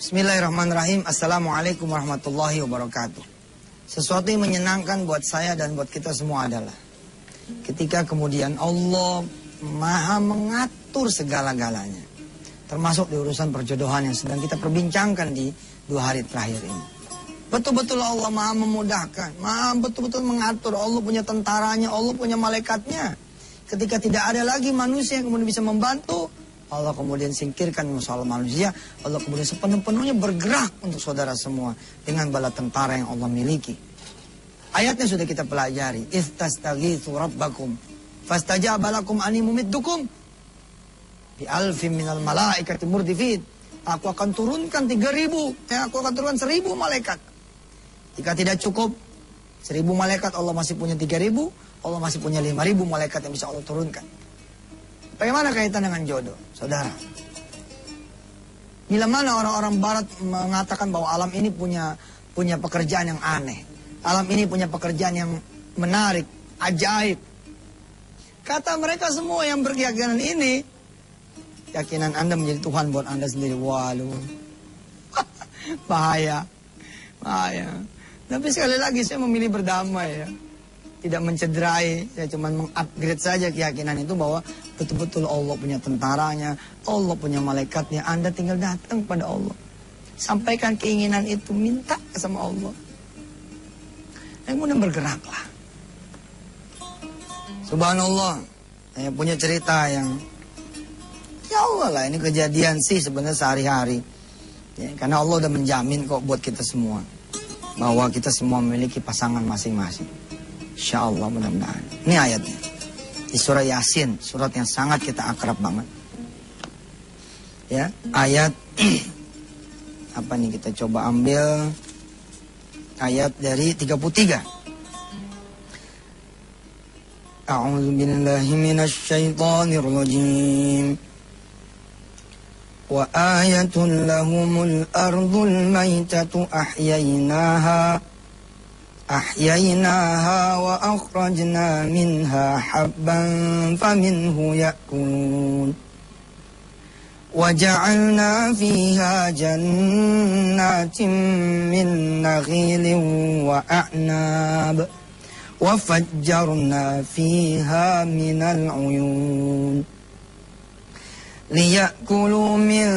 Bismillahirrahmanirrahim. Assalamualaikum warahmatullahi wabarakatuh. Sesuatu yang menyenangkan buat saya dan buat kita semua adalah ketika kemudian Allah maha mengatur segala-galanya, termasuk di urusan perjodohan yang sedang kita perbincangkan di 2 hari terakhir ini. Betul-betul Allah maha memudahkan, maha betul-betul mengatur. Allah punya tentaranya, Allah punya malaikatnya. Ketika tidak ada lagi manusia yang kemudian bisa membantu, Allah kemudian singkirkan masalah manusia. Allah kemudian sepenuh-penuhnya bergerak untuk saudara semua dengan bala tentara yang Allah miliki. Ayatnya sudah kita pelajari. Istastaghitsu rabbakum fastajaba lakum anni mumiddukum bi alfin minal malaikati murdifin. Aku akan turunkan 3.000, aku akan turunkan 1.000 malaikat. Jika tidak cukup 1.000 malaikat, Allah masih punya 3.000. Allah masih punya 5.000 malaikat yang bisa Allah turunkan. Bagaimana kaitan dengan jodoh, saudara? Bila mana orang-orang barat mengatakan bahwa alam ini punya pekerjaan yang aneh. Alam ini punya pekerjaan yang menarik, ajaib. Kata mereka semua yang berkeyakinan ini, keyakinan Anda menjadi Tuhan buat Anda sendiri. Waduh, bahaya. Tapi sekali lagi saya memilih berdamai ya. Tidak mencederai, saya cuma mengupgrade saja keyakinan itu bahwa betul-betul Allah punya tentaranya, Allah punya malaikatnya. Anda tinggal datang pada Allah, sampaikan keinginan itu, minta sama Allah, dan kemudian bergeraklah. Subhanallah, saya punya cerita yang ya Allah lah, ini kejadian sih sebenarnya sehari-hari ya, karena Allah udah menjamin kok buat kita semua bahwa kita semua memiliki pasangan masing-masing. Insya Allah, mudah-mudahan. Ini ayatnya di surah Yasin, surat yang sangat kita akrab banget. Ya, ayat apa nih, kita coba ambil ayat dari 33. A'udzu billahi minasy syaithanir rajim. Wa ayatun lahumul ardul maitatu أحييناها وأخرجنا منها حبا فمنه يأكلون وجعلنا فيها جنات من نخيل وأعناب وفجرنا فيها من العيون ليأكلوا من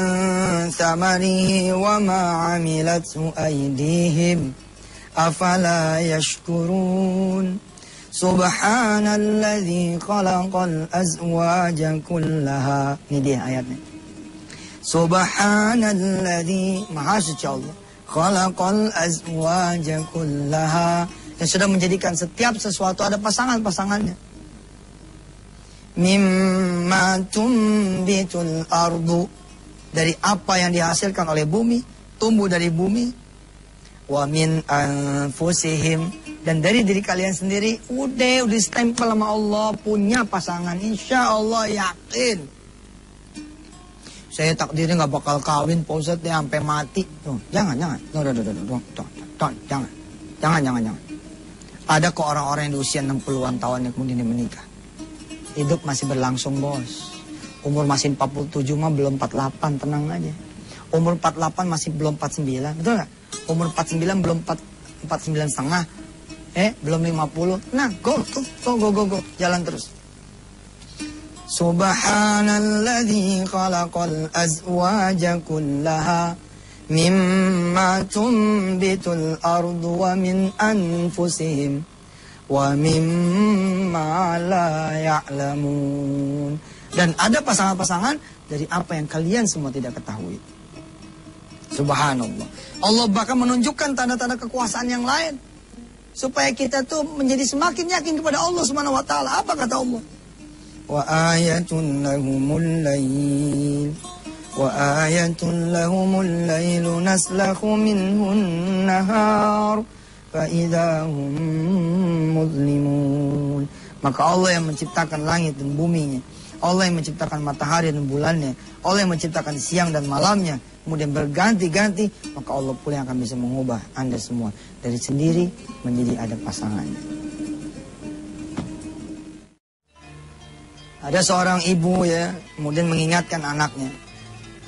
ثمره وما عملته أيديهم أفلا يشكرون سبحان الذي خلق الأزواج كلها. Ini dia ayatnya. Subhanalladzi, maha suci Allah, khalaqal azwaja kullaha, yang sudah menjadikan setiap sesuatu ada pasangan-pasangannya. Mimma tumbitul ardu, dari apa yang dihasilkan oleh bumi, tumbuh dari bumi. Wa min anfusihim, dan dari diri kalian sendiri. Udah stempel sama Allah, punya pasangan. Insya Allah, yakin. Saya takdirnya gak bakal kawin Pak Ustadz ya, sampai mati. Tuh, jangan. Jangan. Ada kok orang-orang yang di usia 60-an tahun yang kemudian menikah. Hidup masih berlangsung, bos. Umur masih 47 mah belum 48, tenang aja. Umur 48 masih belum 49, betul gak? Umur 49 belum 49 setengah, belum 50. Nah, go, jalan terus. Subhanalladzi khalaqal azwaja kullaha mimma tumbitul ardu wa min anfusihim wa mimma la ya'lamun. Dan ada pasangan-pasangan dari apa yang kalian semua tidak ketahui. Subhanallah. Allah bahkan menunjukkan tanda-tanda kekuasaan yang lain supaya kita tuh menjadi semakin yakin kepada Allah Subhanahu wa taala. Apa kata Allah? Wa ayatun lahumul lailu naslakhu minhun nahar fa idahum muzlimun. Maka Allah yang menciptakan langit dan buminya, Allah yang menciptakan matahari dan bulannya, Allah yang menciptakan siang dan malamnya, kemudian berganti-ganti, maka Allah pula yang akan bisa mengubah Anda semua dari sendiri menjadi ada pasangannya. Ada seorang ibu ya, kemudian mengingatkan anaknya,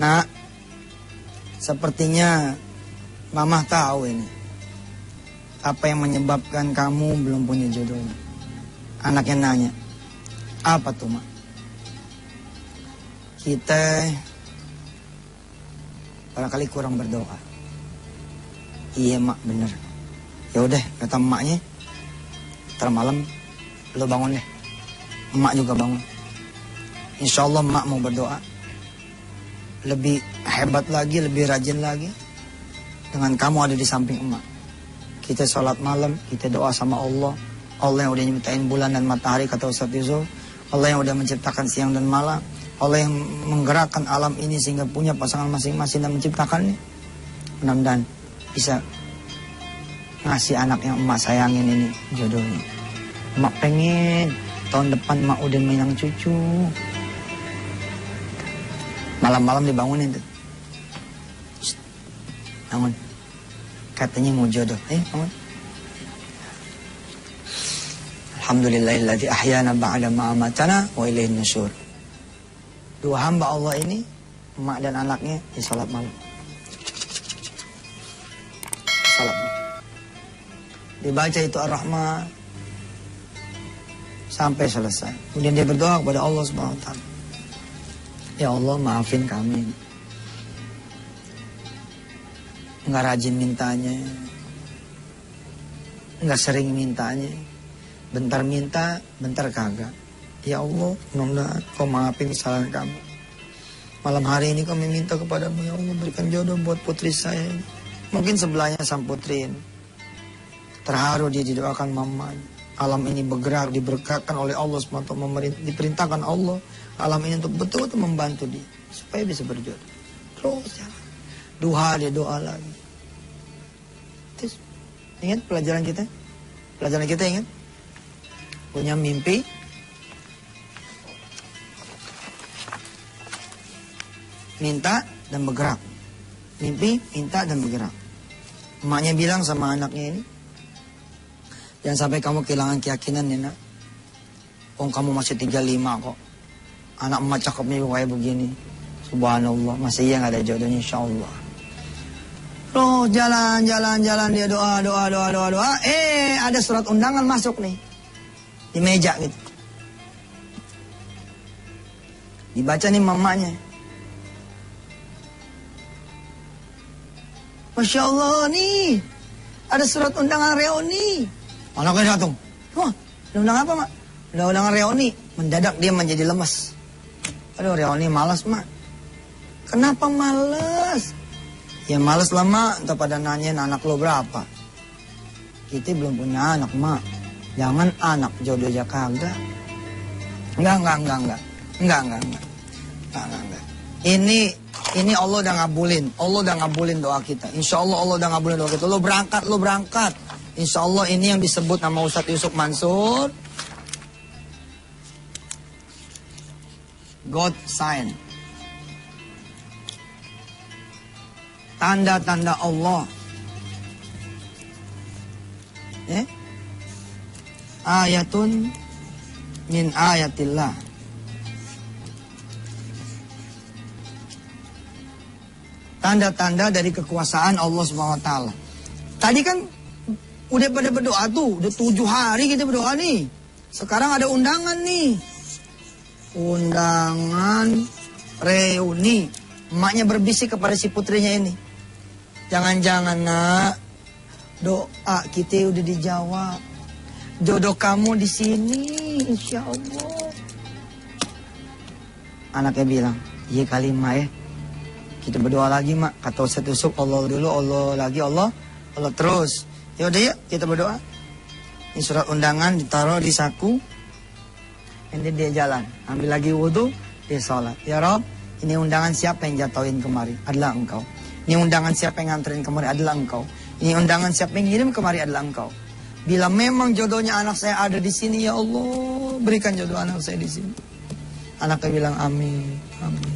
"Nak, Sepertinya Mama tahu ini. Apa yang menyebabkan kamu belum punya jodoh? Anaknya nanya. Apa tuh, Mak? Kita barangkali kurang berdoa. Iya, Mak, bener. Ya udah, kata emaknya, ntar malam lo bangun deh. Emak juga bangun. Insya Allah emak mau berdoa. Lebih hebat lagi, lebih rajin lagi. Dengan kamu ada di samping emak. Kita sholat malam, kita doa sama Allah. Allah yang udah nyiptain bulan dan matahari, kata Ustaz Yusuf. Allah yang udah menciptakan siang dan malam. Allah yang menggerakkan alam ini sehingga punya pasangan masing-masing dan menciptakannya. Mudah-mudahan bisa ngasih anak yang emak sayangin ini jodohnya. Emak pengen tahun depan emak udah minang cucu. Malam-malam dibangunin tuh. Shh, bangun. Katanya mau jodoh. Bangun. Alhamdulillahilladzi ahyana ba'da ma amatana wa ilaihin nusyur. Dua hamba Allah ini, emak dan anaknya, di salat malam. Salat malam. Dibaca itu Ar-Rahman sampai selesai. Kemudian dia berdoa kepada Allah Subhanahu wa taala. Ya Allah, maafin kami. Nggak rajin mintanya, nggak sering mintanya, bentar minta, bentar kagak. Ya Allah, mudah-mudahan kau maafin kesalahan kami. Malam hari ini kami minta kepadamu, ya Allah, berikan jodoh buat putri saya. Mungkin sebelahnya sang putri ini. Terharu dia didoakan mamanya. Alam ini bergerak, diberkatkan oleh Allah SWT, diperintahkan Allah alam ini untuk betul-betul membantu dia supaya bisa berjodoh. Terus jalan. Duha dia doa lagi. Terus, ingat pelajaran kita? Pelajaran kita ingat? Punya mimpi. Minta dan bergerak. Mimpi, minta dan bergerak. Emaknya bilang sama anaknya ini, jangan sampai kamu kehilangan keyakinan ya nak. Kamu masih 35 kok. Anak emak cakepnya kayak begini. Subhanallah, masih iya gak ada jodohnya insyaAllah. Loh, jalan dia doa. Ada surat undangan masuk nih. Di meja gitu. Dibaca nih mamanya. Masya Allah nih, ada surat undangan reuni. Anaknya datang. Wah, undangan apa, Mak? Undangan reuni. Mendadak dia menjadi lemas. Aduh, reuni malas, Mak. Kenapa malas? Ya malas lah, Mak. Entah pada nanyain anak lo berapa. Kita belum punya anak, Mak. Jangan anak, jodoh aja kagak. Enggak. Ini Allah udah ngabulin. Allah udah ngabulin doa kita. Insya Allah Allah udah ngabulin doa kita. Lo berangkat. Insya Allah ini yang disebut nama Ustadz Yusuf Mansur. God sign. Tanda-tanda Allah. Ayatun min ayatillah. Tanda-tanda dari kekuasaan Allah SWT. Tadi kan udah pada berdoa tuh. Udah 7 hari kita berdoa nih. Sekarang ada undangan nih. Undangan reuni. Emaknya berbisik kepada si putrinya ini. Jangan-jangan nak, doa kita udah dijawab. Jodoh kamu di sini, insya Allah. Anaknya bilang, iya kali Mak ya. Kita berdoa lagi Mak. Kata Ustaz Yusuf, Allah dulu, Allah lagi, Allah terus. Ya udah yuk kita berdoa. Ini surat undangan ditaruh di saku. Nanti dia jalan, ambil lagi wudhu, dia sholat. Ya Rob, ini undangan siapa yang jatuhin kemari? Adalah engkau. Ini undangan siapa yang nganterin kemari? Adalah engkau. Ini undangan siapa yang ngirim kemari? Adalah engkau. Bila memang jodohnya anak saya ada di sini, ya Allah, berikan jodoh anak saya di sini. Anaknya bilang amin, amin.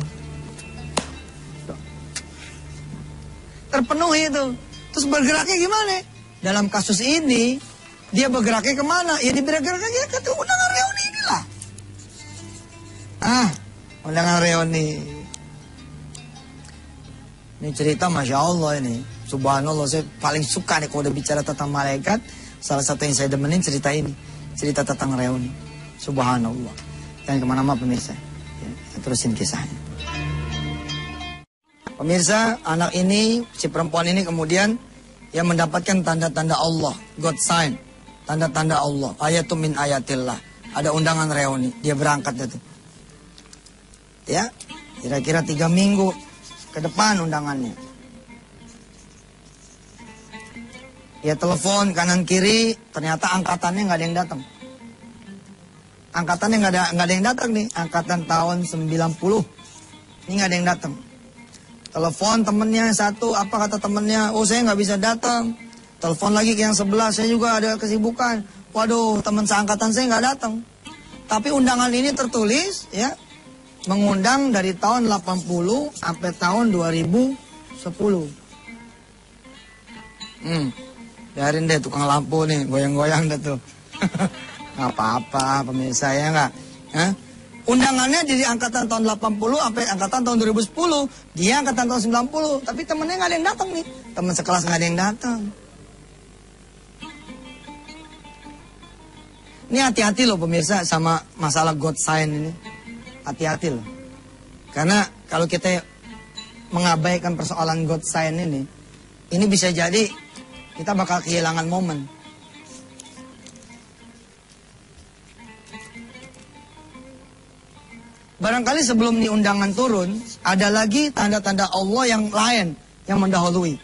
Terpenuhi itu. Terus bergeraknya gimana? Dalam kasus ini, dia bergeraknya kemana? Ya bergeraknya ke undangan reuni inilah. Undangan reuni. Ini cerita Masya Allah ini. Subhanallah, saya paling suka nih kalau udah bicara tentang malaikat. Salah satu yang saya demenin cerita ini. Cerita tentang reuni. Subhanallah. Jangan kemana-mana pemirsa. Ya, kita terusin kisahnya. Pemirsa, anak ini, si perempuan ini kemudian yang mendapatkan tanda-tanda Allah. God sign. Tanda-tanda Allah. Ayatum min ayatillah. Ada undangan reuni. Dia berangkat itu. Ya, kira-kira 3 minggu ke depan undangannya. Ya telepon kanan kiri, ternyata angkatannya nggak ada yang datang. Angkatannya nggak ada yang datang nih, angkatan tahun 90. Ini nggak ada yang datang. Telepon temennya satu, apa kata temennya? Oh saya nggak bisa datang. Telepon lagi ke yang sebelah, saya juga ada kesibukan. Waduh, teman seangkatan saya nggak datang. Tapi undangan ini tertulis, ya, mengundang dari tahun 80 sampai tahun 2010. Biarin deh tukang lampu nih, goyang-goyang deh tuh. Nggak apa-apa pemirsa, ya nggak? Undangannya dari angkatan tahun 80 sampai angkatan tahun 2010. Dia angkatan tahun 90. Tapi temennya nggak ada yang datang nih. Temen sekelas nggak ada yang datang. Ini hati-hati loh pemirsa sama masalah God sign ini. Hati-hati loh. Karena kalau kita mengabaikan persoalan God sign ini bisa jadi kita bakal kehilangan momen. Barangkali sebelum ini undangan turun, ada lagi tanda-tanda Allah yang lain yang mendahului.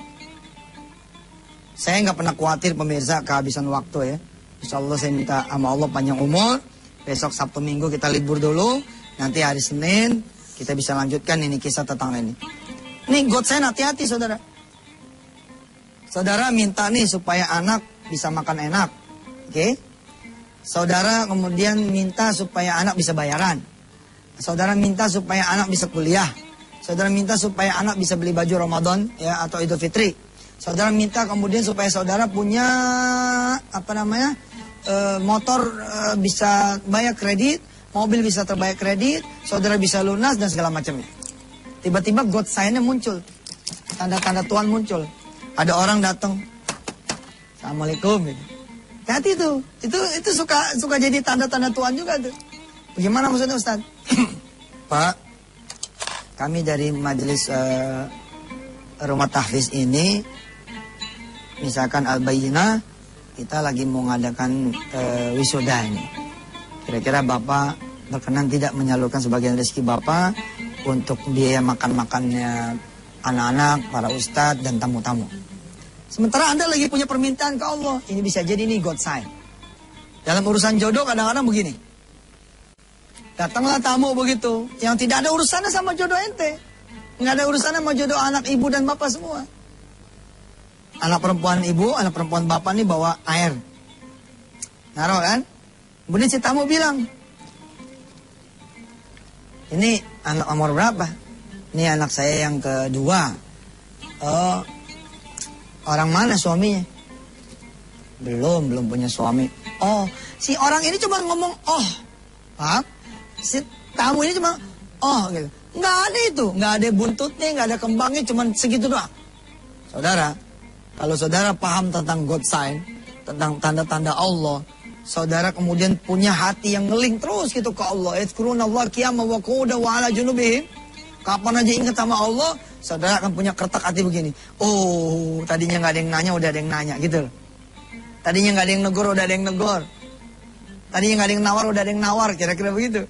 Saya nggak pernah khawatir pemirsa kehabisan waktu ya. Insya Allah saya minta sama Allah panjang umur. Besok Sabtu Minggu kita libur dulu. Nanti hari Senin kita bisa lanjutkan ini kisah tentang ini. Nih God sign, hati-hati saudara. Saudara minta nih supaya anak bisa makan enak. Oke? Saudara kemudian minta supaya anak bisa bayaran. Saudara minta supaya anak bisa kuliah. Saudara minta supaya anak bisa beli baju Ramadan ya atau Idul Fitri. Saudara minta kemudian supaya saudara punya motor bisa bayar kredit, mobil bisa terbayar kredit, saudara bisa lunas dan segala macamnya. Tiba-tiba God sign-nya muncul. Tanda-tanda Tuhan muncul. Ada orang datang. Assalamualaikum. Hati tuh. Itu suka jadi tanda-tanda Tuhan juga tuh. Bagaimana maksudnya Ustaz? Pak, kami dari majelis rumah tahfiz ini, misalkan Al-Bayyinah, kita lagi mau ngadakan wisuda ini. Kira-kira Bapak berkenan tidak menyalurkan sebagian rezeki Bapak untuk biaya makan-makannya anak-anak, para ustadz dan tamu-tamu. Sementara Anda lagi punya permintaan ke Allah. Ini bisa jadi nih God sign. Dalam urusan jodoh kadang-kadang begini. Datanglah tamu begitu, yang tidak ada urusannya sama jodoh ente. Nggak ada urusannya sama jodoh anak ibu dan bapak semua. Anak perempuan ibu, anak perempuan bapak nih bawa air. Naruh kan? Kemudian si tamu bilang, ini anak nomor berapa? Ini anak saya yang kedua. Oh, orang mana suaminya? Belum punya suami. Oh, si orang ini cuma ngomong, oh, paham? Si tamu ini cuma, oh, gitu. Nggak ada itu, nggak ada buntutnya, nggak ada kembangnya, cuma segitu doang. Saudara, kalau saudara paham tentang God sign, tentang tanda-tanda Allah, saudara kemudian punya hati yang ngeling terus gitu ke Allah. Yadhkurunallah qiyaman wa qu'udan wa 'ala junubihim. Kapan aja ingat sama Allah, saudara akan punya kertak hati begini. Oh, tadinya nggak ada yang nanya, udah ada yang nanya gitu loh. Tadinya nggak ada yang negor, udah ada yang negor. Tadinya nggak ada yang nawar, udah ada yang nawar, kira-kira begitu.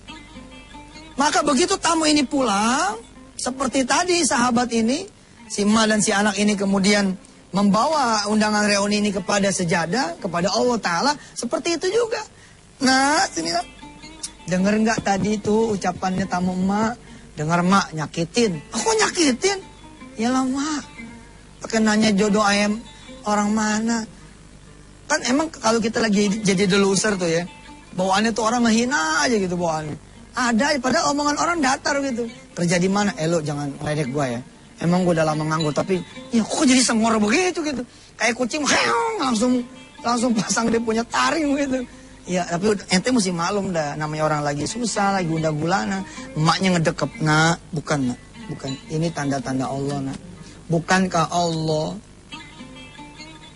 Maka begitu tamu ini pulang, seperti tadi sahabat ini, si Ma dan si anak ini kemudian membawa undangan reuni ini kepada sejadah, kepada Allah Ta'ala, seperti itu juga. Nah, sini denger nggak tadi itu ucapannya tamu emak? Dengar mak nyakitin. Aku nyakitin? Yalah mak, pakai nanya jodoh ayam orang mana? Kan emang kalau kita lagi jadi deluser tuh ya, bawaannya tuh orang menghina aja gitu bawaannya. Ada, padahal omongan orang datar gitu. Kerja di mana? Lo jangan ngeledek gue ya. Emang gue udah lama nganggur, tapi ya kok jadi sengor begitu gitu. Kayak kucing, langsung pasang dia punya taring gitu. Ya, tapi ente mesti maklum dah, namanya orang lagi susah, lagi gundah gulana. Emaknya ngedekep, bukan. Ini tanda-tanda Allah, nak. Bukankah Allah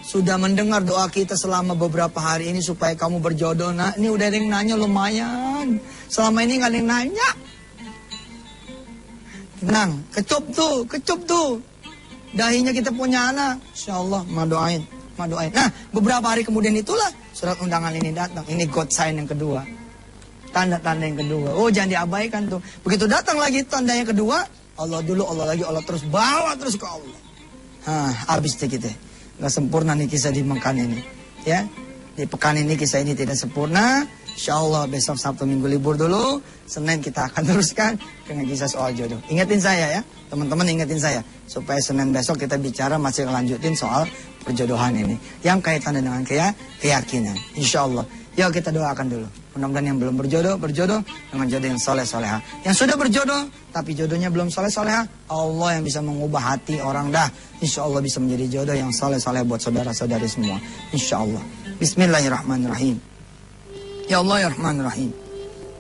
sudah mendengar doa kita selama beberapa hari ini supaya kamu berjodoh? Nah, ini udah ada yang nanya lumayan. Selama ini gak ada yang nanya. Tenang, kecup tuh. Dahinya kita punya anak. Insya Allah, ma doain. Nah, beberapa hari kemudian itulah surat undangan ini datang. Ini God sign yang kedua. Tanda-tanda yang kedua. Oh, jangan diabaikan tuh. Begitu datang lagi tanda yang kedua, Allah dulu, Allah lagi, Allah terus, bawa terus ke Allah. Habis deh kita. Gak sempurna nih kisah di Mekah ini. Ya, di pekan ini kisah ini tidak sempurna. Insya Allah besok Sabtu Minggu libur dulu. Senin kita akan teruskan dengan kisah soal jodoh. Ingatin saya ya, teman-teman ingatin saya. Supaya Senin besok kita bicara masih lanjutin soal perjodohan ini. Yang kaitan dengan keyakinan. Insya Allah. Yuk kita doakan dulu. Mudah-mudahan yang belum berjodoh dengan jodoh yang soleh-soleha. Yang sudah berjodoh, tapi jodohnya belum soleh-soleha, Allah yang bisa mengubah hati orang dah. Insya Allah bisa menjadi jodoh yang soleh-soleha buat saudara-saudari semua. Insya Allah. Bismillahirrahmanirrahim. Ya Allah ya Rahman Rahim.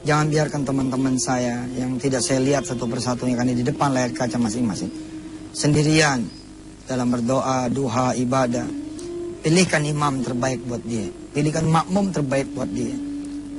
Jangan biarkan teman-teman saya yang tidak saya lihat satu persatu yang ada di depan layar kaca masing-masing sendirian dalam berdoa, duha, ibadah. Pilihkan imam terbaik buat dia. Pilihkan makmum terbaik buat dia.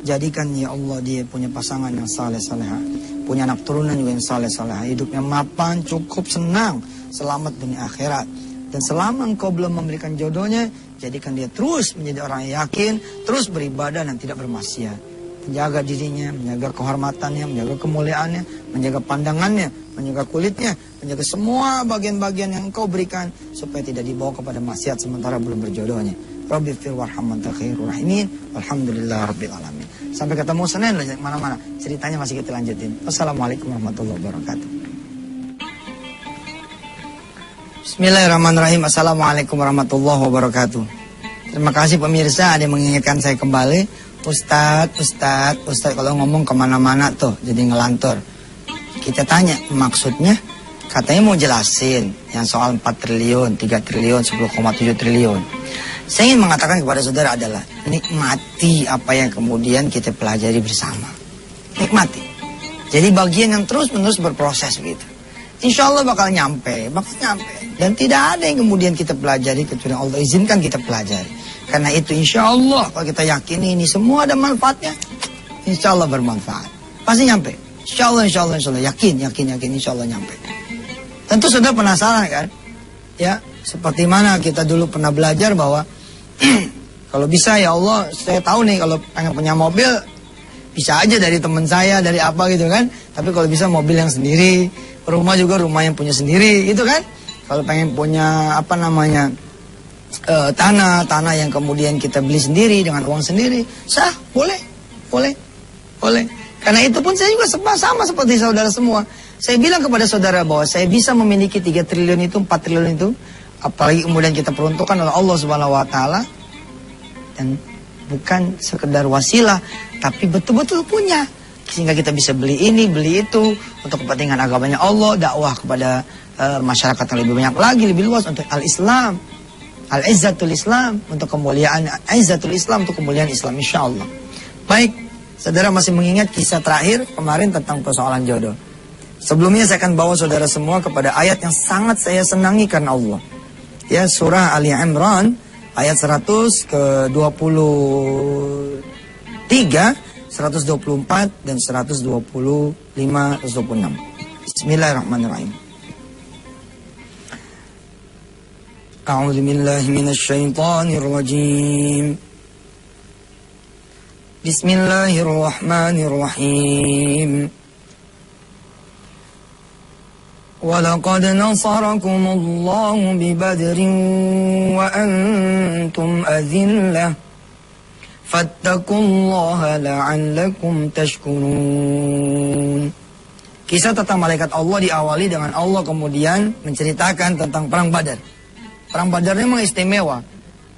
Jadikan ya Allah dia punya pasangan yang saleh-saleha, punya anak turunan juga yang saleh-saleha, hidupnya mapan, cukup, senang, selamat dunia akhirat. Dan selama engkau belum memberikan jodohnya, jadikan dia terus menjadi orang yang yakin, terus beribadah dan tidak bermaksiat. Menjaga dirinya, menjaga kehormatannya, menjaga kemuliaannya, menjaga pandangannya, menjaga kulitnya, menjaga semua bagian-bagian yang engkau berikan supaya tidak dibawa kepada maksiat sementara belum berjodohnya. Rabbi fir warham anta khairur rahimin. Alhamdulillah rabbil alamin. Sampai ketemu Senin mana-mana. Ceritanya masih kita lanjutin. Wassalamualaikum warahmatullahi wabarakatuh. Bismillahirrahmanirrahim. Assalamualaikum warahmatullahi wabarakatuh. Terima kasih pemirsa ada yang mengingatkan saya kembali. Ustadz kalau ngomong kemana-mana tuh jadi ngelantur. Kita tanya maksudnya, katanya mau jelasin yang soal 4 triliun, 3 triliun, 10,7 triliun. Saya ingin mengatakan kepada saudara adalah nikmati apa yang kemudian kita pelajari bersama. Nikmati. Jadi bagian yang terus-menerus berproses gitu. Insya Allah bakal nyampe. Dan tidak ada yang kemudian kita pelajari kecuali Allah izinkan kita pelajari. Karena itu insya Allah kalau kita yakini ini semua ada manfaatnya, insya Allah bermanfaat. Pasti nyampe. Insya Allah. Yakin, insya Allah nyampe. Tentu sudah penasaran kan? Ya, seperti mana kita dulu pernah belajar bahwa kalau bisa ya Allah, saya tahu nih kalau pengen punya mobil, bisa aja dari teman saya, dari apa gitu kan. Tapi kalau bisa mobil yang sendiri, rumah juga rumah yang punya sendiri gitu kan. Kalau pengen punya tanah yang kemudian kita beli sendiri dengan uang sendiri, sah, boleh. Karena itu pun saya juga sama seperti saudara semua. Saya bilang kepada saudara bahwa saya bisa memiliki 3 triliun itu, 4 triliun itu, apalagi kemudian kita peruntukkan oleh Allah Subhanahu wa taala dan bukan sekedar wasilah, tapi betul-betul punya. Sehingga kita bisa beli ini, beli itu untuk kepentingan agamanya Allah, dakwah kepada masyarakat yang lebih banyak lagi, lebih luas untuk al-Islam. Al-Izzatul Islam, untuk kemuliaan Izzatul Islam, untuk kemuliaan Islam insyaallah. Baik, saudara masih mengingat kisah terakhir kemarin tentang persoalan jodoh. Sebelumnya saya akan bawa saudara semua kepada ayat yang sangat saya senangi karena Allah. Ya, surah Ali Imran ayat 100 ke 23, 124 dan 125, 126. Bismillahirrahmanirrahim. A'udzu billahi minasyaitonir rajim. Bismillahirrahmanirrahim. وَلَقَدْ نَصَرَكُمُ اللَّهُ بِبَدْرٍ وَأَنْتُمْ أَذِلَّةٌ فَاتَّقُوا اللَّهَ لَعَلَّكُمْ تَشْكُرُونَ. Kisah tentang malaikat Allah diawali dengan Allah kemudian menceritakan tentang perang Badar. Perang Badar ini memang istimewa.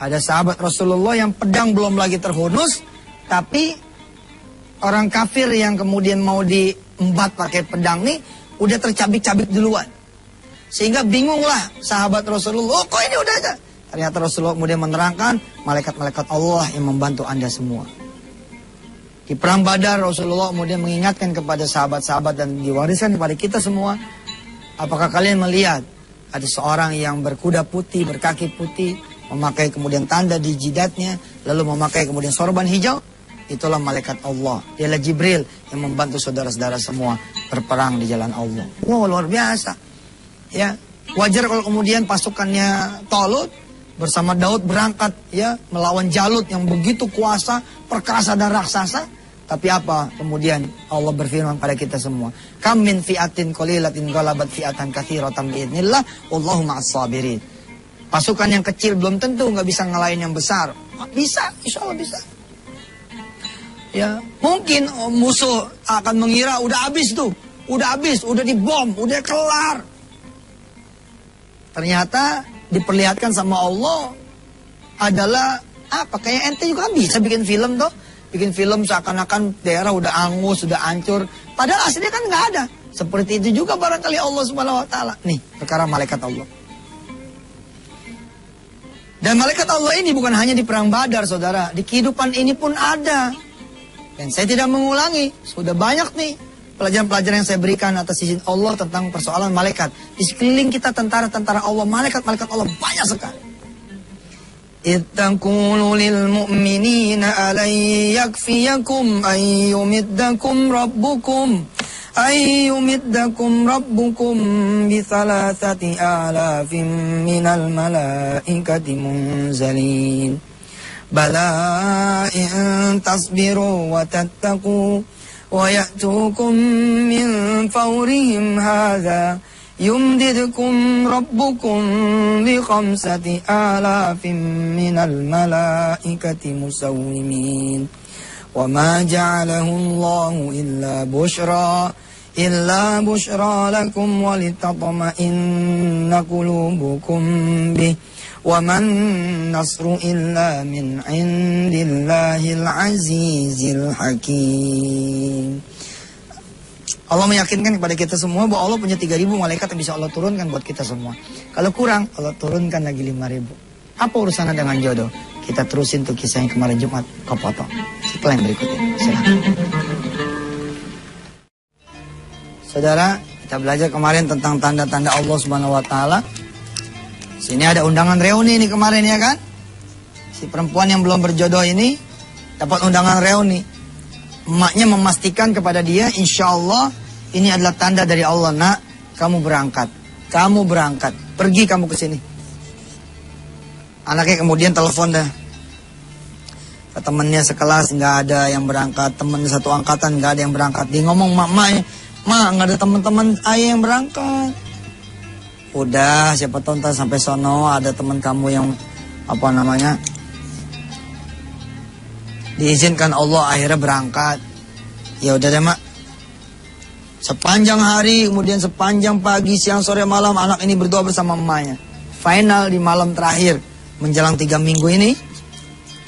Ada sahabat Rasulullah yang pedang belum lagi terhunus, tapi orang kafir yang kemudian mau diembat pakai pedang nih udah tercabik-cabik duluan. Sehingga bingunglah sahabat Rasulullah, kok ini udah aja. Ternyata Rasulullah kemudian menerangkan, malaikat-malaikat Allah yang membantu anda semua. Di perang Badar Rasulullah kemudian mengingatkan kepada sahabat-sahabat dan diwariskan kepada kita semua. Apakah kalian melihat ada seorang yang berkuda putih, berkaki putih, memakai kemudian tanda di jidatnya, lalu memakai kemudian sorban hijau. Itulah malaikat Allah. Dialah Jibril yang membantu saudara-saudara semua berperang di jalan Allah. Wow, luar biasa. Ya, wajar kalau kemudian pasukannya Talut bersama Daud berangkat ya melawan Jalut yang begitu kuasa, perkasa dan raksasa. Tapi apa? Kemudian Allah berfirman pada kita semua, "Kam min fi'atin qalilatin ghalabat fi'atan katsiratan biidznillah, wallahu ma'as sabirin." Pasukan yang kecil belum tentu nggak bisa ngalahin yang besar. Bisa, insya Allah bisa. Ya, mungkin musuh akan mengira udah habis tuh, udah habis, udah dibom, udah kelar. Ternyata diperlihatkan sama Allah adalah apa? Kayak ente juga kan bisa bikin film tuh. Bikin film seakan-akan daerah udah angus, sudah hancur. Padahal aslinya kan nggak ada. Seperti itu juga barangkali Allah Subhanahu Wa Taala. Nih, perkara malaikat Allah. Dan malaikat Allah ini bukan hanya di perang Badar, saudara. Di kehidupan ini pun ada. Dan saya tidak mengulangi. Sudah banyak nih pelajaran-pelajaran yang saya berikan atas izin Allah tentang persoalan malaikat. Di sekeliling kita tentara-tentara Allah, malaikat-malaikat Allah banyak sekali. Ittaqulu lil mu'minina alay yakfiyakum ayyumiddakum rabbukum bi thalathati alafin minal malaikati munzalin. Bala in tasbiru wa tattaqu wa ya'tukum min fawrihim hadha yumdidkum rabbukum bi khamsati alafin minal malaikati musawwimin. Wa ma ja'alahu Allahu illa bushra lakum wa litatma'inna qulubukum bih. Wa man nasru illa min indillahil azizil hakim. Allah meyakinkan kepada kita semua bahwa Allah punya 3.000 malaikat yang bisa Allah turunkan buat kita semua. Kalau kurang, Allah turunkan lagi 5.000. Apa urusannya dengan jodoh? Kita terusin tuh kisah yang kemarin Jumat kau potong. Setelah yang berikut ini. Silakan. Saudara, kita belajar kemarin tentang tanda-tanda Allah Subhanahu Wa Taala. Sini ada undangan reuni nih kemarin ya kan? Si perempuan yang belum berjodoh ini dapat undangan reuni. Emaknya memastikan kepada dia, insya Allah ini adalah tanda dari Allah, nak, kamu berangkat, pergi kamu ke sini. Anaknya kemudian telepon dah, ke temennya sekelas nggak ada yang berangkat, temen satu angkatan nggak ada yang berangkat. Dia ngomong mak nggak ada teman-teman ayah yang berangkat. Udah, siapa tahu ntar sampai sono ada teman kamu yang apa namanya diizinkan Allah akhirnya berangkat. Ya udah deh mak. Sepanjang hari, kemudian sepanjang pagi, siang, sore, malam anak ini berdoa bersama emaknya. Final di malam terakhir menjelang 3 minggu ini,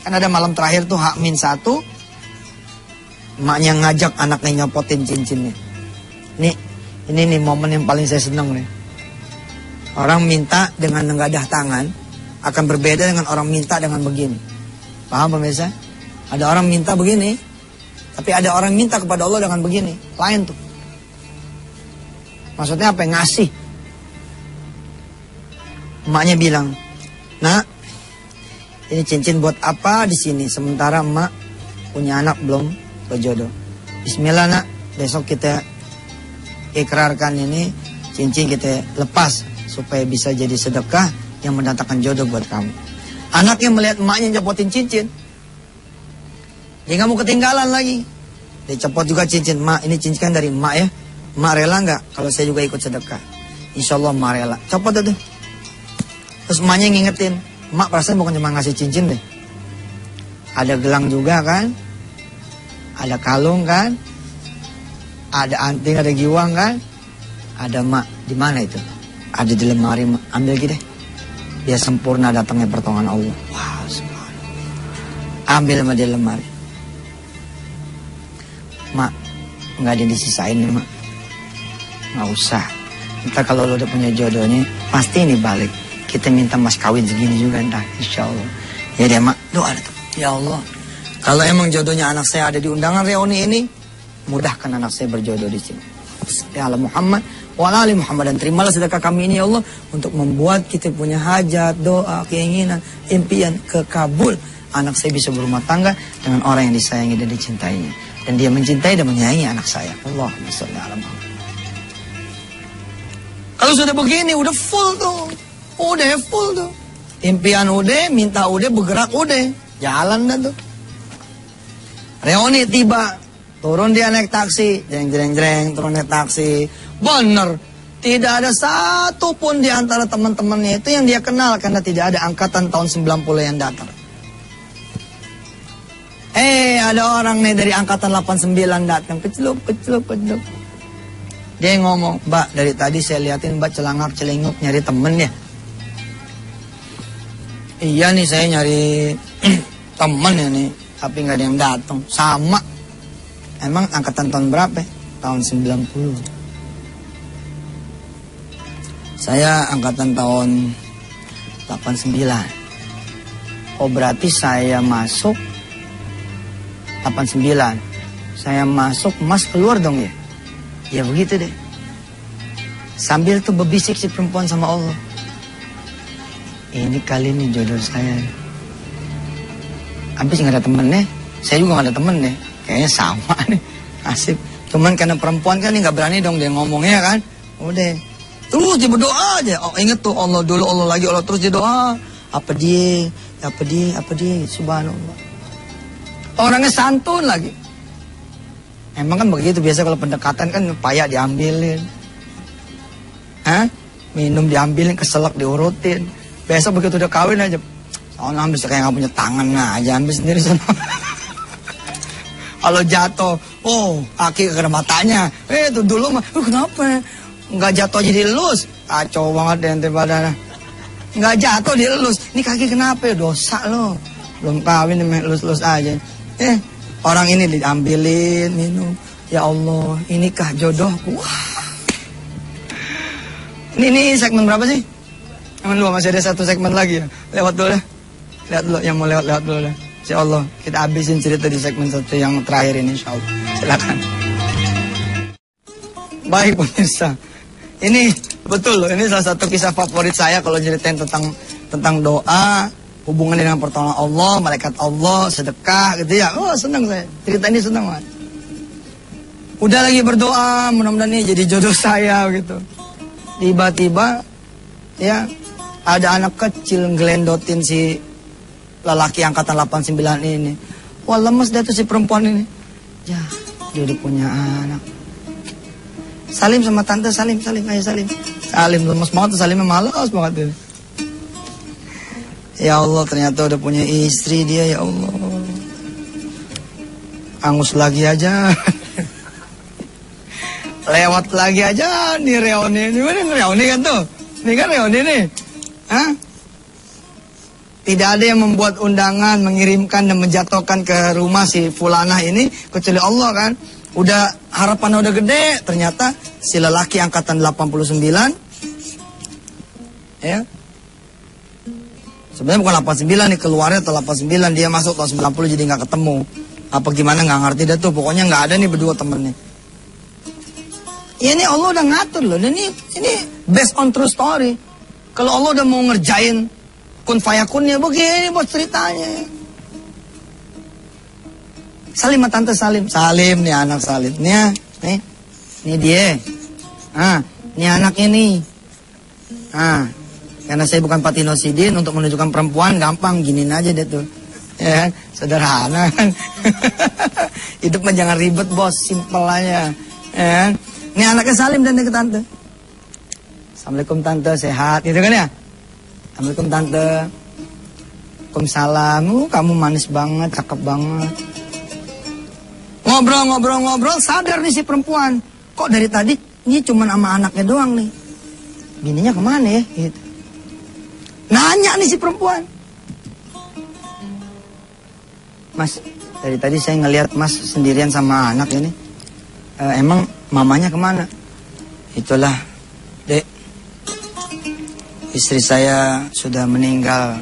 kan ada malam terakhir tuh H-1. Emaknya ngajak anaknya nyopotin cincinnya. Ini nih momen yang paling saya senang nih. Orang minta dengan nengadah tangan akan berbeda dengan orang minta dengan begini. Paham pemirsa? Ada orang minta begini, tapi ada orang minta kepada Allah dengan begini. Lain tuh. Maksudnya apa? Ngasih. Emaknya bilang, nak, ini cincin buat apa di sini? Sementara emak punya anak belum berjodoh. Bismillah nak, besok kita ikrarkan ini cincin kita lepas supaya bisa jadi sedekah yang mendatangkan jodoh buat kamu. Anaknya melihat emaknya nyopotin cincin. Dia nggak mau ketinggalan lagi. Dia copot juga cincin. Mak, ini cincin kan dari emak ya. Emak rela nggak kalau saya juga ikut sedekah? Insya Allah emak rela. Copot itu. Terus emaknya ngingetin. Emak perasaan bukan cuma ngasih cincin deh. Ada gelang juga kan. Ada kalung kan. Ada anting, ada giwang kan. Ada mak. Di mana itu? Ada di lemari mak. Ambil gitu deh. Dia sempurna datangnya pertolongan Allah. Wow, subhanallah. Ambil sama dia lemari. Mak, nggak ada yang disisain nih mak. Nggak usah. Ntar kalau lo udah punya jodohnya, pasti ini balik. Kita minta mas kawin segini juga ntar, insya Allah. Ya deh mak, doa tuh. Ya Allah, kalau emang jodohnya anak saya ada di undangan reuni ini, mudahkan anak saya berjodoh di sini. ala Muhammad wa ala ali Muhammad. Dan terimalah sedekah kami ini ya Allah untuk membuat kita punya hajat, doa, keinginan, impian kekabul. Anak saya bisa berumah tangga dengan orang yang disayangi dan dicintainya. Dan dia mencintai dan menyayangi anak saya. Allahumma sholli ala Muhammad. Kalau sudah begini udah full tuh. Udah full tuh. Impian udah, minta udah, bergerak udah. Jalan dah tuh. Reoni tiba, turun dia naik taksi, jreng, turun naik taksi. Bener, tidak ada satu pun di antara teman-temannya itu yang dia kenal karena tidak ada angkatan tahun 90 yang datang. Ada orang nih dari angkatan 89 datang, kecelup. Dia ngomong, Mbak, dari tadi saya liatin Mbak celangap-celinguk nyari temen ya. Iya nih saya nyari temen ya nih. Tapi nggak ada yang datang. Sama. Emang angkatan tahun berapa? Tahun 90. Saya angkatan tahun 89. Oh berarti saya masuk 89. Saya masuk, Mas keluar dong ya? Ya begitu deh. Sambil tuh berbisik si perempuan sama Allah. Ini kali ini jodoh saya. Habis nggak ada temennya, saya juga nggak ada temen nih. Kayaknya sama nih, asik. Cuman karena perempuan kan nggak berani dong dia ngomongnya kan. Udah, terus dia berdoa aja. Oh inget tuh Allah dulu, Allah lagi, Allah terus dia doa. Apa dia, subhanallah. Orangnya santun lagi. Emang kan begitu biasa kalau pendekatan kan payah diambilin. Minum diambilin, keselak diurutin. Besok begitu udah kawin aja. Soalnya habis kayak gak punya tangan aja, ambil sendiri sana. Kalau jatuh, kaki kena matanya. Itu dulu mah, kenapa? Nggak jatuh aja dilus. Kacau banget deh ente badannya. Nggak jatuh dilus. Ini kaki kenapa ya? Dosa loh. Belum kawin lus-lus aja. Orang ini diambilin, minum. Ya Allah, inikah jodohku? Wah. Ini segmen berapa sih? Segmen 2, masih ada satu segmen lagi ya. Lewat dulu deh. Lihat dulu, yang mau lewat dulu deh. Insya Allah, kita habisin cerita di segmen 1 yang terakhir ini, insya Allah. Silakan. Baik pemirsa, ini betul loh, ini salah satu kisah favorit saya kalau ceritain tentang doa, hubungan dengan pertolongan Allah, malaikat Allah, sedekah gitu ya. Oh senang saya, cerita ini senang banget. Udah lagi berdoa, mudah-mudahan ini jadi jodoh saya gitu. Tiba-tiba ya ada anak kecil ngelendotin si lelaki angkatan 89 ini. Wah lemes dah tuh si perempuan ini. Ya, dia udah punya anak. Salim sama tante, salim, ayo salim. Salim, lemes banget tuh, salimnya malas banget tuh. Ya Allah, ternyata udah punya istri dia, ya Allah. Angus lagi aja. Lewat lagi aja nih reoni. Ini mana reoni kan tuh? Ini kan reoni nih. Hah? Tidak ada yang membuat undangan, mengirimkan dan menjatuhkan ke rumah si fulanah ini kecuali Allah kan. Udah harapannya udah gede, ternyata si lelaki angkatan 89 ya. Sebenarnya bukan 89 nih, keluarnya tahun 89, dia masuk tahun 90 jadi nggak ketemu. Apa gimana nggak ngerti dah tuh, pokoknya nggak ada nih berdua temennya. Ini Allah udah ngatur loh, dan ini based on true story. Kalau Allah udah mau ngerjain kun fayakunnya begini buat ceritanya. Salim tante, salim nih anak salim. Nih dia. Ini anaknya nih. Karena saya bukan patinosidin, untuk menunjukkan perempuan gampang giniin aja deh tuh. Ya, sederhana kan. Hidup mah jangan ribet bos, simpel aja. Ya. Ini anaknya salim dan ke tante. Assalamualaikum tante, sehat gitu kan ya? Assalamualaikum tante. Waalaikumsalam. Kamu manis banget, cakep banget. Ngobrol, sadar nih si perempuan. Kok dari tadi ini cuma sama anaknya doang nih. Bininya kemana ya? Gitu. Nanya nih si perempuan. Mas, dari tadi saya ngelihat Mas sendirian sama anak ini. Emang mamanya kemana? Itulah, Dek. Istri saya sudah meninggal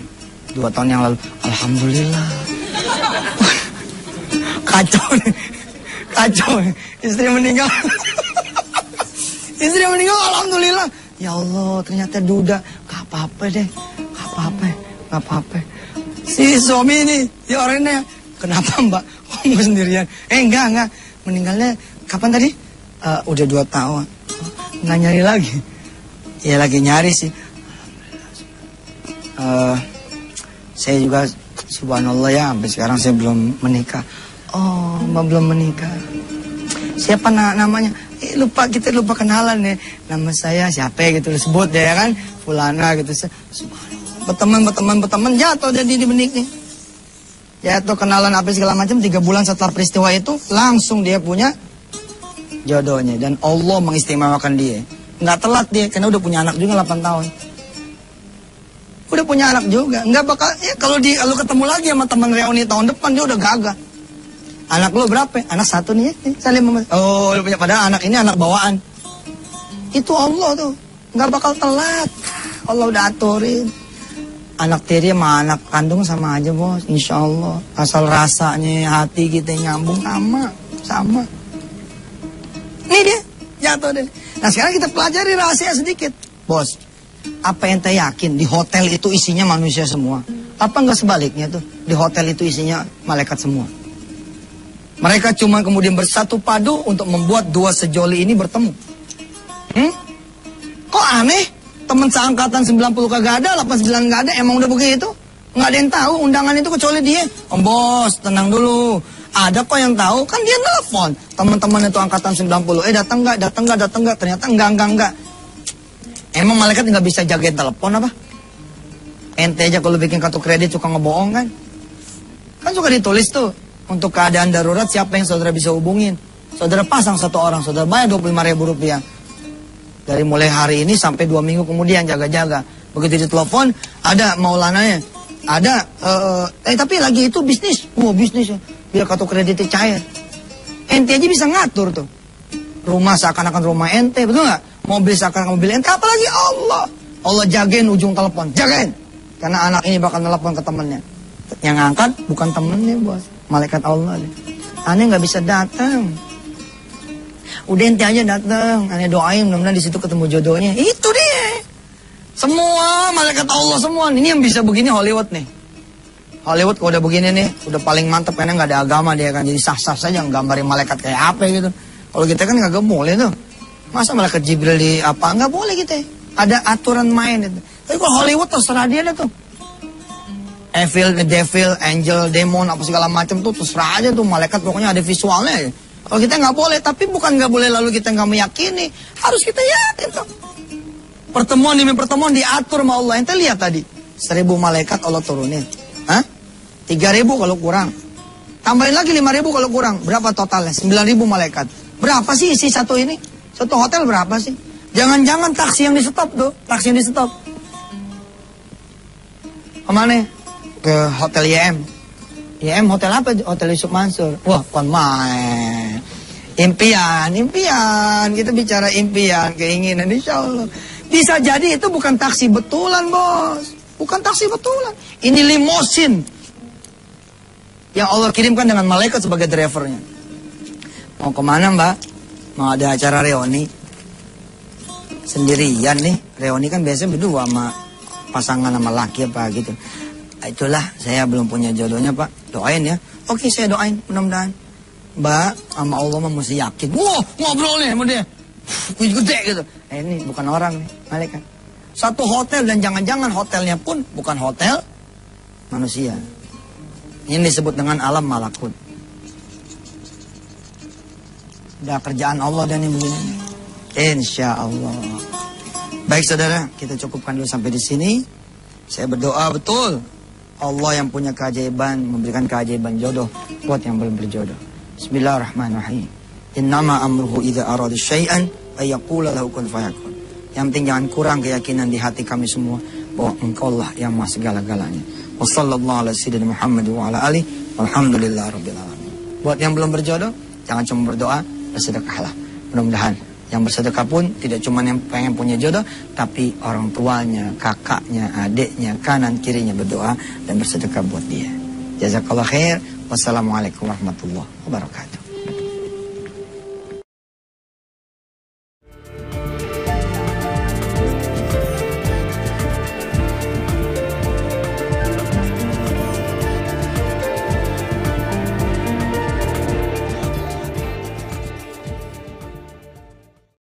2 tahun yang lalu. Alhamdulillah. Kacau nih. Istri meninggal. Istri meninggal, alhamdulillah. Ya Allah, ternyata duda. Gak apa-apa deh, gak apa-apa. Si suami ini, si orangnya, kenapa mbak? Kamu sendirian? Enggak. Meninggalnya kapan tadi? Udah 2 tahun. Nggak nyari lagi? Ya lagi nyari sih. Saya juga, subhanallah ya, sampai sekarang saya belum menikah. Oh, mbak belum menikah. Siapa namanya? Kita lupa kenalan ya. Nama saya siapa gitu, sebut deh ya kan. Fulana gitu. Subhanallah. Berteman, jatuh jadi di benik nih. Jatuh kenalan apa segala macam. 3 bulan setelah peristiwa itu, langsung dia punya jodohnya. Dan Allah mengistimewakan dia. Nggak telat dia, karena udah punya anak juga 8 tahun. Udah punya anak juga. Nggak bakal, ya kalau ketemu lagi sama teman reuni tahun depan, dia udah gagah. Anak lo berapa? Anak 1 nih ya. Salim. Oh, udah punya. Padahal anak ini anak bawaan. Itu Allah tuh. Nggak bakal telat. Allah udah aturin. Anak tiri sama anak kandung sama aja bos. Insya Allah. Asal rasanya hati kita nyambung sama. Ini dia. Jatuh deh. Nah sekarang kita pelajari rahasia sedikit. Bos. Apa ente yakin di hotel itu isinya manusia semua? Apa nggak sebaliknya tuh? Di hotel itu isinya malaikat semua. Mereka cuma kemudian bersatu padu untuk membuat 2 sejoli ini bertemu. Kok aneh? Teman seangkatan 90 kagak ada, 89 kagak ada, emang udah begitu? Nggak ada yang tahu undangan itu kecuali dia. Om bos, tenang dulu. Ada kok yang tahu, kan dia nelfon. Teman-teman itu angkatan 90, datang nggak? Ternyata enggak. Emang malaikat nggak bisa jagain telepon apa? Ente aja kalau bikin kartu kredit suka ngebohong kan? Kan suka ditulis tuh. Untuk keadaan darurat siapa yang saudara bisa hubungin. Saudara pasang 1 orang, saudara bayar 25.000 rupiah. Dari mulai hari ini sampai 2 minggu kemudian jaga-jaga. Begitu ditelepon, ada maulananya. Ada, tapi lagi itu bisnis. Bisnis ya. Biar kartu kreditnya cair. Ente aja bisa ngatur tuh. Rumah seakan-akan rumah ente, betul nggak? Mobil seakan-akan mobil ente, apalagi Allah. Allah jagain ujung telepon, jagain. Karena anak ini bakal telepon ke temennya. Yang ngangkat bukan temennya bos. Malaikat Allah. Aneh nggak bisa datang. Udah ente aja datang. Aneh doain mudah-mudahan di situ ketemu jodohnya. Itu dia. Semua malaikat Allah semua. Ini yang bisa begini Hollywood nih. Hollywood kalau udah begini nih, udah paling mantep karena nggak ada agama dia kan. Jadi sah-sah saja nggambarin malaikat kayak apa gitu. Kalau kita kan nggak boleh tuh. Masa malaikat Jibril di apa? Nggak boleh gitu. Ada aturan main itu. Tapi kalau Hollywood terserah dia tuh. Evil, devil, angel, demon, apa segala macam tuh terserah aja tuh malaikat pokoknya ada visualnya. Kalau kita nggak boleh, tapi bukan nggak boleh lalu kita nggak meyakini, harus kita yakin tuh. Pertemuan demi pertemuan diatur sama Allah. Ente lihat tadi, 1000 malaikat Allah turunin. 3.000 kalau kurang. Tambahin lagi 5.000 kalau kurang. Berapa totalnya? 9.000 malaikat. Berapa sih isi satu ini? Satu hotel berapa sih? Jangan-jangan taksi yang di stop tuh. Taksi yang di stop. Kemana? Ke hotel YM. YM hotel apa? Hotel Yusuf Mansur. Wah, kon main. Impian. Kita bicara impian, keinginan, insya Allah. Bisa jadi itu bukan taksi betulan, bos. Bukan taksi betulan. Ini limosin. Yang Allah kirimkan dengan malaikat sebagai drivernya. Mau kemana mbak? Mau ada acara reuni? Sendirian nih. Reuni kan biasanya berdua sama pasangan sama laki apa gitu. Itulah saya belum punya jodohnya pak. Doain ya. Oke saya doain mudah-mudahan. Mbak sama Allah mah mesti yakin. Wah ngobrol nih sama dia. Gede gitu. Ini bukan orang nih. Malaikat. Satu hotel dan jangan-jangan hotelnya pun bukan hotel manusia. Ini disebut dengan alam malakut. Udah kerjaan Allah dan ini begini. Insya Allah. Baik saudara, kita cukupkan dulu sampai di sini. Saya berdoa betul. Allah yang punya keajaiban, memberikan keajaiban jodoh buat yang belum berjodoh. Bismillahirrahmanirrahim. Innama amruhu idza arada syai'an ayyaqula lahu kun fayakun. Yang penting jangan kurang keyakinan di hati kami semua bahwa Engkau lah yang Maha segala-galanya. Wassallallahu ala sayyidina Muhammad wa ala alihi walhamdulillah rabbil alamin. Buat yang belum berjodoh, jangan cuma berdoa, bersedekahlah. Mudah-mudahan yang bersedekah pun tidak cuma yang pengen punya jodoh, tapi orang tuanya, kakaknya, adiknya, kanan kirinya berdoa dan bersedekah buat dia. Jazakallah khair. Wassalamualaikum warahmatullahi wabarakatuh.